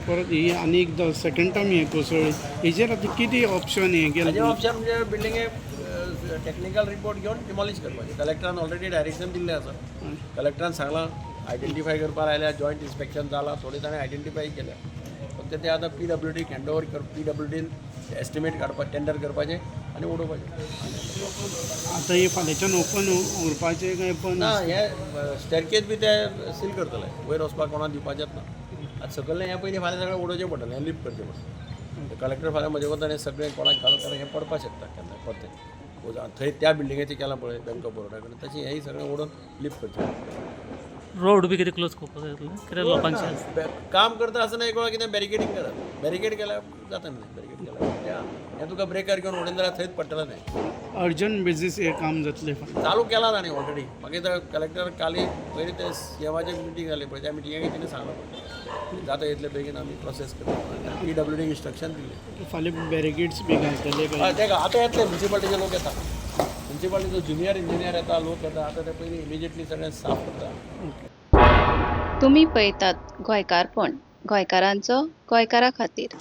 परत ही आनी एकदां सेकंड टायम हे कोसळ्ळी हेजेर आतां कितें ऑप्शन हे हाजे केलें ऑप्शन म्हणजे बिल्डिंगे टेक्निकल रिपोर्ट घेवन डिमॉलिश करपाचें. कलेक्टरान ऑलरेडी डायरेक्शन दिल्लें आसा. कलेक्टरान सांगलां आयडेंटिफाय करपाक लायल्या, जॉयंट इन्स्पेक्शन जालां, थोडे ताणें आयडेंटिफाय केल्या. फक्त ते आतां PWDक हँडओवर PWDन एस्टिमेट काडपाक टेंडर करपाचें आनी उडोवपाचें. आतां हे फाल्यांच्यान ओपन उरपाचें काय बंद ना हे स्टेरकेज बी ते सील करतले, वयर वचपाक कोणाक दिवपाचेंच ना. आतां सकयलें हें पयलीं फाल्यां सगळें उडोवचें पडटलें, हें लिफ्ट करचें पडटलें. कलेक्टर फाल्यां म्हजे कोतान हें सगळें कोणाक घालून कारण हें पडपाक शकता केन्ना परतें. थंय त्या बिल्डिंगेचें केलां पळय बँक ऑफ बरोडा कडेन तशें हेंय सगळें उडोवन लिफ्ट करचें. रोड बी कितें क्लोज करपाक जाय कित्याक लोकांचे आसता. काम करता आसतना एक वेळा कितें बॅरिकेडींग करात. बॅरिकेड केल्यार जाता न्ही, बॅरिकेड केल्यार हें तुका ब्रेकर घेवन उडयन जाल्यार थंयच पडटलें न्ही. अर्जंट बेजीस हे काम जातलें चालू केला ताणें ऑलरेडी. मागीर कलेक्टर काली पयलीं ते सीएमाची मिटींग जाली पळय त्या मिटिंगेक तिणें सांगलां पळय जाता इतले बेगीन आमी प्रोसेस करता. PWDक इन्स्ट्रक्शन दिलें. फाल्यां बॅरिकेड्स बी घालतले काय हय ते आतां येतले म्युन्सिपाल्टीचे लोक येता. म्युन्सिपाल्टीचो ज्युनियर इंजिनियर येता, लोक येता. आतां ते पयलीं इमिजिएटली सगळें साफ करता. तुम्ही पळयतात गोंयकारपण गोंयकारांचो गोंयकारा खातीर.